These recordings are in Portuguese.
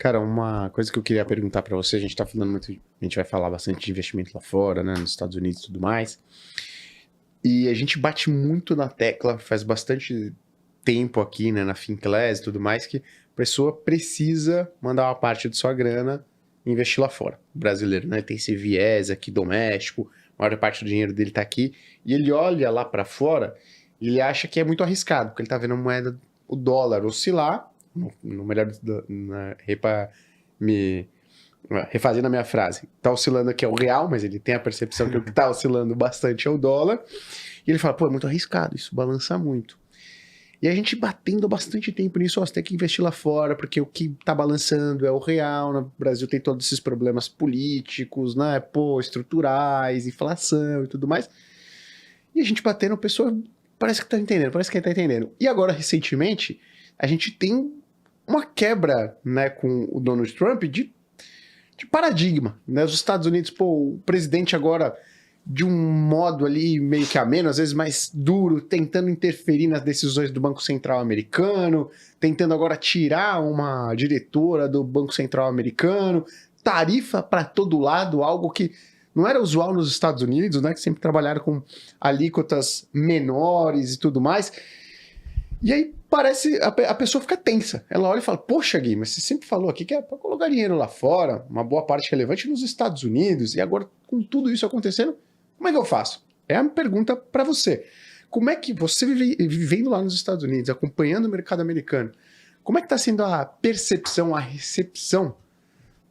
Cara, uma coisa que eu queria perguntar pra você, a gente tá falando muito, a gente vai falar bastante de investimento lá fora, né, nos Estados Unidos e tudo mais, e a gente bate muito na tecla, faz bastante tempo aqui, né, na Finclass e tudo mais, que a pessoa precisa mandar uma parte de sua grana e investir lá fora. O brasileiro, né, tem esse viés aqui doméstico, a maior parte do dinheiro dele tá aqui, e ele olha lá pra fora e ele acha que é muito arriscado, porque ele tá vendo a moeda, o dólar oscilar, no melhor, me refazendo a minha frase, tá oscilando aqui é o real, mas ele tem a percepção que o que tá oscilando bastante é o dólar, e ele fala, pô, é muito arriscado, isso balança muito. E a gente batendo bastante tempo nisso, ó, você tem que investir lá fora, porque o que tá balançando é o real, no Brasil tem todos esses problemas políticos, né, pô, estruturais, inflação e tudo mais. E a gente batendo, a pessoa parece que tá entendendo, parece que tá entendendo. E agora, recentemente, a gente tem uma quebra, né, com o Donald Trump de paradigma, né, os Estados Unidos, pô, o presidente agora de um modo ali meio que ameno, às vezes mais duro, tentando interferir nas decisões do Banco Central americano, tentando agora tirar uma diretora do Banco Central americano, tarifa para todo lado, algo que não era usual nos Estados Unidos, né, que sempre trabalharam com alíquotas menores e tudo mais. E aí parece, a pessoa fica tensa. Ela olha e fala, poxa Gui, mas você sempre falou aqui que é para colocar dinheiro lá fora, uma boa parte relevante nos Estados Unidos, e agora com tudo isso acontecendo, como é que eu faço? É a pergunta para você. Como é que você vivendo lá nos Estados Unidos, acompanhando o mercado americano, como é que está sendo a percepção, a recepção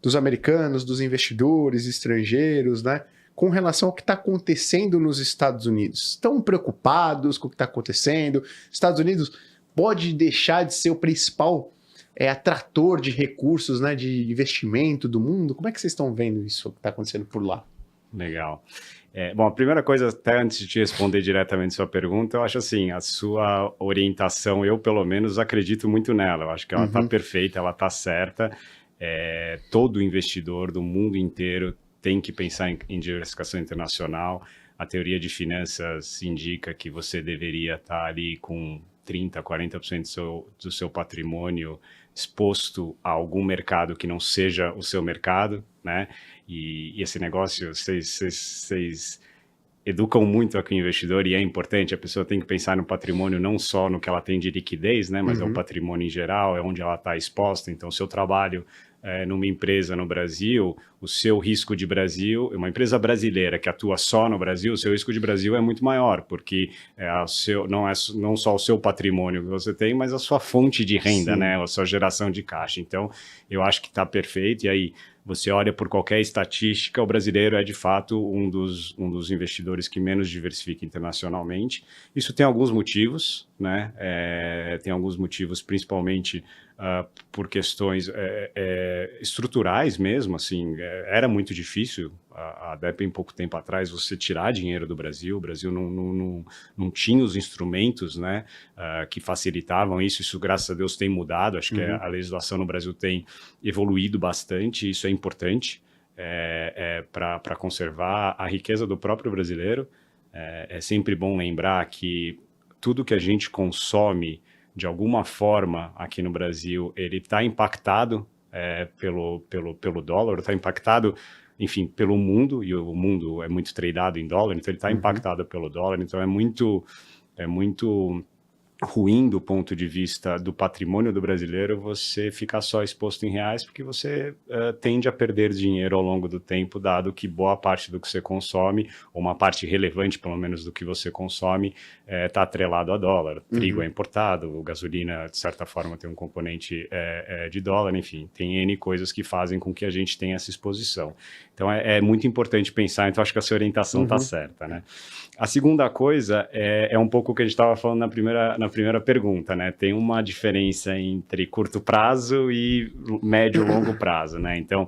dos americanos, dos investidores estrangeiros, né, com relação ao que está acontecendo nos Estados Unidos? Estão preocupados com o que está acontecendo? Estados Unidos pode deixar de ser o principal atrator de recursos, né, de investimento do mundo? Como é que vocês estão vendo isso que está acontecendo por lá? Legal. Bom, a primeira coisa, até antes de te responder diretamente a sua pergunta, eu acho assim, a sua orientação, eu pelo menos acredito muito nela, eu acho que ela está perfeita, ela está certa. Todo investidor do mundo inteiro tem que pensar em diversificação internacional. A teoria de finanças indica que você deveria estar ali com 30%, 40% do seu patrimônio exposto a algum mercado que não seja o seu mercado, né? E esse negócio, vocês educam muito aqui o investidor e é importante, a pessoa tem que pensar no patrimônio não só no que ela tem de liquidez, né? Mas é o patrimônio em geral, é onde ela está exposta. Então, se eu trabalho numa empresa no Brasil, o seu risco de Brasil, uma empresa brasileira que atua só no Brasil, o seu risco de Brasil é muito maior, porque não só o seu patrimônio que você tem, mas a sua fonte de renda, né? A sua geração de caixa. Então, eu acho que está perfeito. E aí, você olha por qualquer estatística, o brasileiro é de fato um dos investidores que menos diversifica internacionalmente. Isso tem alguns motivos, né? Tem alguns motivos, principalmente por questões estruturais mesmo, assim, era muito difícil, até bem pouco tempo atrás, você tirar dinheiro do Brasil. O Brasil não tinha os instrumentos, né, que facilitavam isso, graças a Deus tem mudado, acho que a legislação no Brasil tem evoluído bastante, isso é importante para conservar a riqueza do próprio brasileiro. É sempre bom lembrar que tudo que a gente consome de alguma forma aqui no Brasil, ele está impactado pelo dólar, está impactado, enfim, pelo mundo, e o mundo é muito tradeado em dólar, então ele está impactado pelo dólar, então é muito ruim do ponto de vista do patrimônio do brasileiro você ficar só exposto em reais, porque você tende a perder dinheiro ao longo do tempo, dado que boa parte do que você consome, ou uma parte relevante, pelo menos, do que você consome, está atrelado a dólar. Trigo é importado, gasolina, de certa forma, tem um componente de dólar, enfim, tem N coisas que fazem com que a gente tenha essa exposição. Então, é muito importante pensar, então acho que a sua orientação está certa, né? A segunda coisa é um pouco o que a gente estava falando na primeira pergunta, né? Tem uma diferença entre curto prazo e médio e longo prazo, né? Então,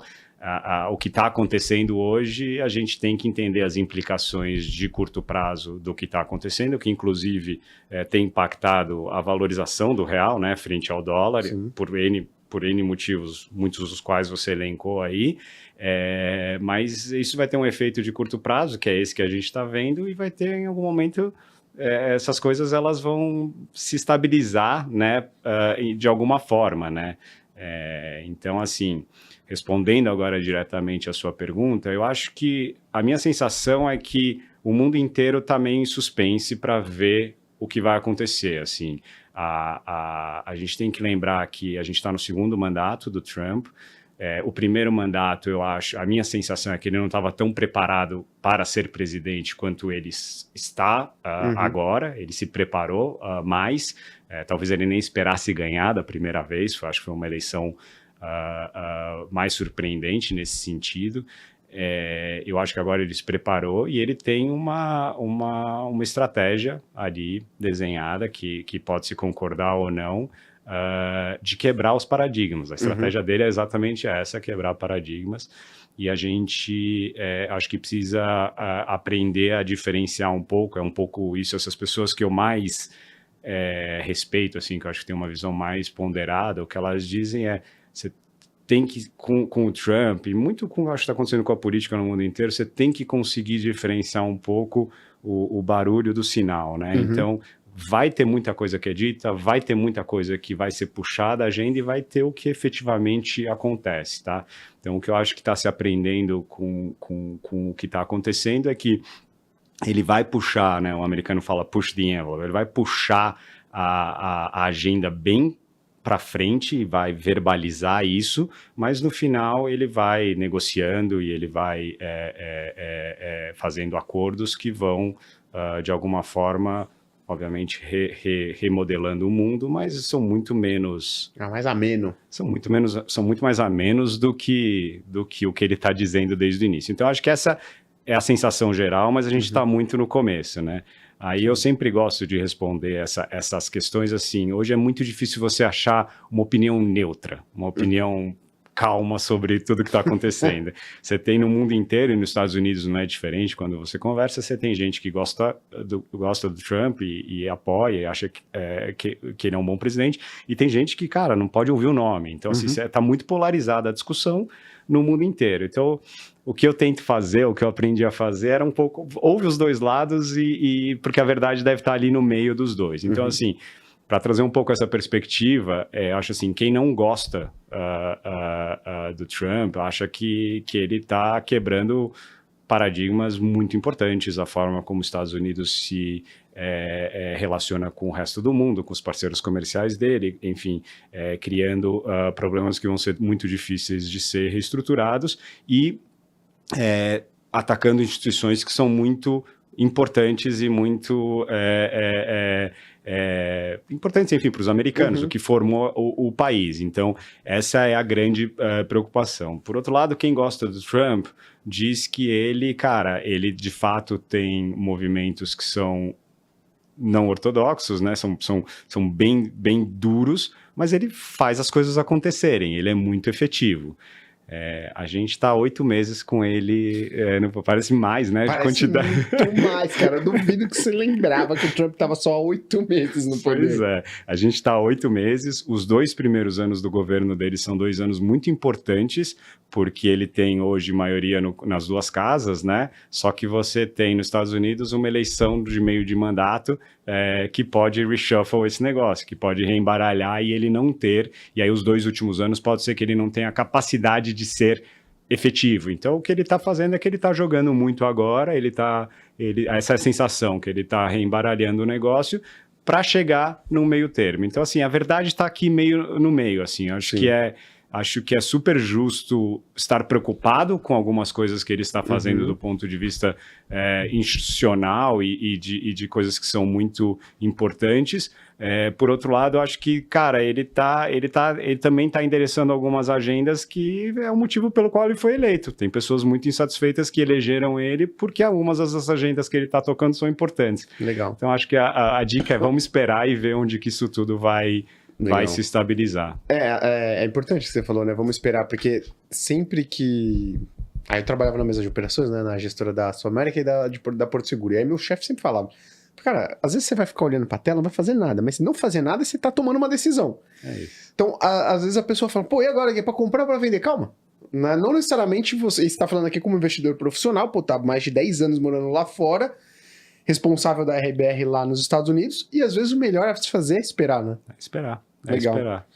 o que está acontecendo hoje, a gente tem que entender as implicações de curto prazo do que está acontecendo, que inclusive tem impactado a valorização do real, né, frente ao dólar, por N motivos, muitos dos quais você elencou aí, mas isso vai ter um efeito de curto prazo, que é esse que a gente está vendo, e vai ter em algum momento essas coisas elas vão se estabilizar, né, de alguma forma, né? Então, assim, respondendo agora diretamente a sua pergunta, eu acho que a minha sensação é que o mundo inteiro está meio em suspense para ver o que vai acontecer. Assim, a gente tem que lembrar que a gente está no segundo mandato do Trump. O primeiro mandato, eu acho, a minha sensação é que ele não estava tão preparado para ser presidente quanto ele está agora. Ele se preparou mais. Talvez ele nem esperasse ganhar da primeira vez. Acho que foi uma eleição mais surpreendente nesse sentido. Eu acho que agora ele se preparou e ele tem uma estratégia ali desenhada que pode se concordar ou não, de quebrar os paradigmas. A estratégia dele é exatamente essa, quebrar paradigmas, e a gente acho que precisa aprender a diferenciar um pouco, é um pouco isso, essas pessoas que eu mais respeito, assim, que eu acho que tem uma visão mais ponderada, o que elas dizem você tem que, com o Trump, e muito com o que está acontecendo com a política no mundo inteiro, você tem que conseguir diferenciar um pouco o barulho do sinal, né? Então, vai ter muita coisa que é dita, vai ter muita coisa que vai ser puxada da agenda e vai ter o que efetivamente acontece, tá? Então, o que eu acho que está se aprendendo com o que está acontecendo é que ele vai puxar, né? O americano fala push the envelope, ele vai puxar a agenda bem para frente e vai verbalizar isso, mas no final ele vai negociando e ele vai fazendo acordos que vão, de alguma forma, obviamente, remodelando o mundo, mas são muito menos... mais ameno. São muito mais amenos do que o que ele está dizendo desde o início. Então, acho que essa é a sensação geral, mas a gente está muito no começo, né? Aí eu sempre gosto de responder essas questões assim. Hoje é muito difícil você achar uma opinião neutra, uma opinião calma sobre tudo que está acontecendo. Você tem no mundo inteiro, e nos Estados Unidos não é diferente, quando você conversa, você tem gente que gosta do Trump e apoia, e acha que ele é um bom presidente, e tem gente que, cara, não pode ouvir o nome. Então, assim, está muito polarizada a discussão no mundo inteiro. Então, o que eu tento fazer, o que eu aprendi a fazer era um pouco, ouve os dois lados porque a verdade deve estar ali no meio dos dois. Então, assim, para trazer um pouco essa perspectiva, acho assim, quem não gosta do Trump, acha que ele está quebrando paradigmas muito importantes, a forma como os Estados Unidos se relaciona com o resto do mundo, com os parceiros comerciais dele, enfim, criando problemas que vão ser muito difíceis de ser reestruturados e atacando instituições que são muito importantes e muito importantes, enfim, para os americanos, o que formou o país. Então, essa é a grande preocupação. Por outro lado, quem gosta do Trump diz que ele de fato tem movimentos que são não ortodoxos, né? São bem duros, mas ele faz as coisas acontecerem, ele é muito efetivo. A gente está 8 meses com ele, parece mais, né? Parece de quantidade. Muito mais, cara. Eu duvido que você lembrava que o Trump estava só há 8 meses no poder. Pois é, a gente está há 8 meses, os 2 primeiros anos do governo dele são 2 anos muito importantes, porque ele tem hoje maioria nas 2 casas, né? Só que você tem nos Estados Unidos uma eleição de meio de mandato que pode reshuffle esse negócio, que pode reembaralhar e ele não ter, e aí os 2 últimos anos pode ser que ele não tenha a capacidade de ser efetivo. Então, o que ele está fazendo é que ele está jogando muito agora, essa é a sensação, que ele está reembaralhando o negócio para chegar no meio termo. Então, assim, a verdade está aqui meio no meio, assim, acho que é super justo estar preocupado com algumas coisas que ele está fazendo do ponto de vista institucional e de coisas que são muito importantes. Por outro lado, acho que, cara, ele também está endereçando algumas agendas que é o motivo pelo qual ele foi eleito. Tem pessoas muito insatisfeitas que elegeram ele porque algumas das agendas que ele está tocando são importantes. Legal. Então, acho que a dica é vamos esperar e ver onde que isso tudo vai se estabilizar. É importante o que você falou, né? Vamos esperar, porque sempre que... Aí eu trabalhava na mesa de operações, né? Na gestora da Sul América e da Porto Seguro. E aí meu chefe sempre falava, cara, às vezes você vai ficar olhando pra tela, não vai fazer nada, mas se não fazer nada, você tá tomando uma decisão. É isso. Então, às vezes a pessoa fala, e agora? É pra comprar ou pra vender? Calma. Não necessariamente você está falando aqui como investidor profissional, tá mais de 10 anos morando lá fora, responsável da RBR lá nos Estados Unidos, e às vezes o melhor a se fazer é esperar, né? Esperar. Legal. Esperar.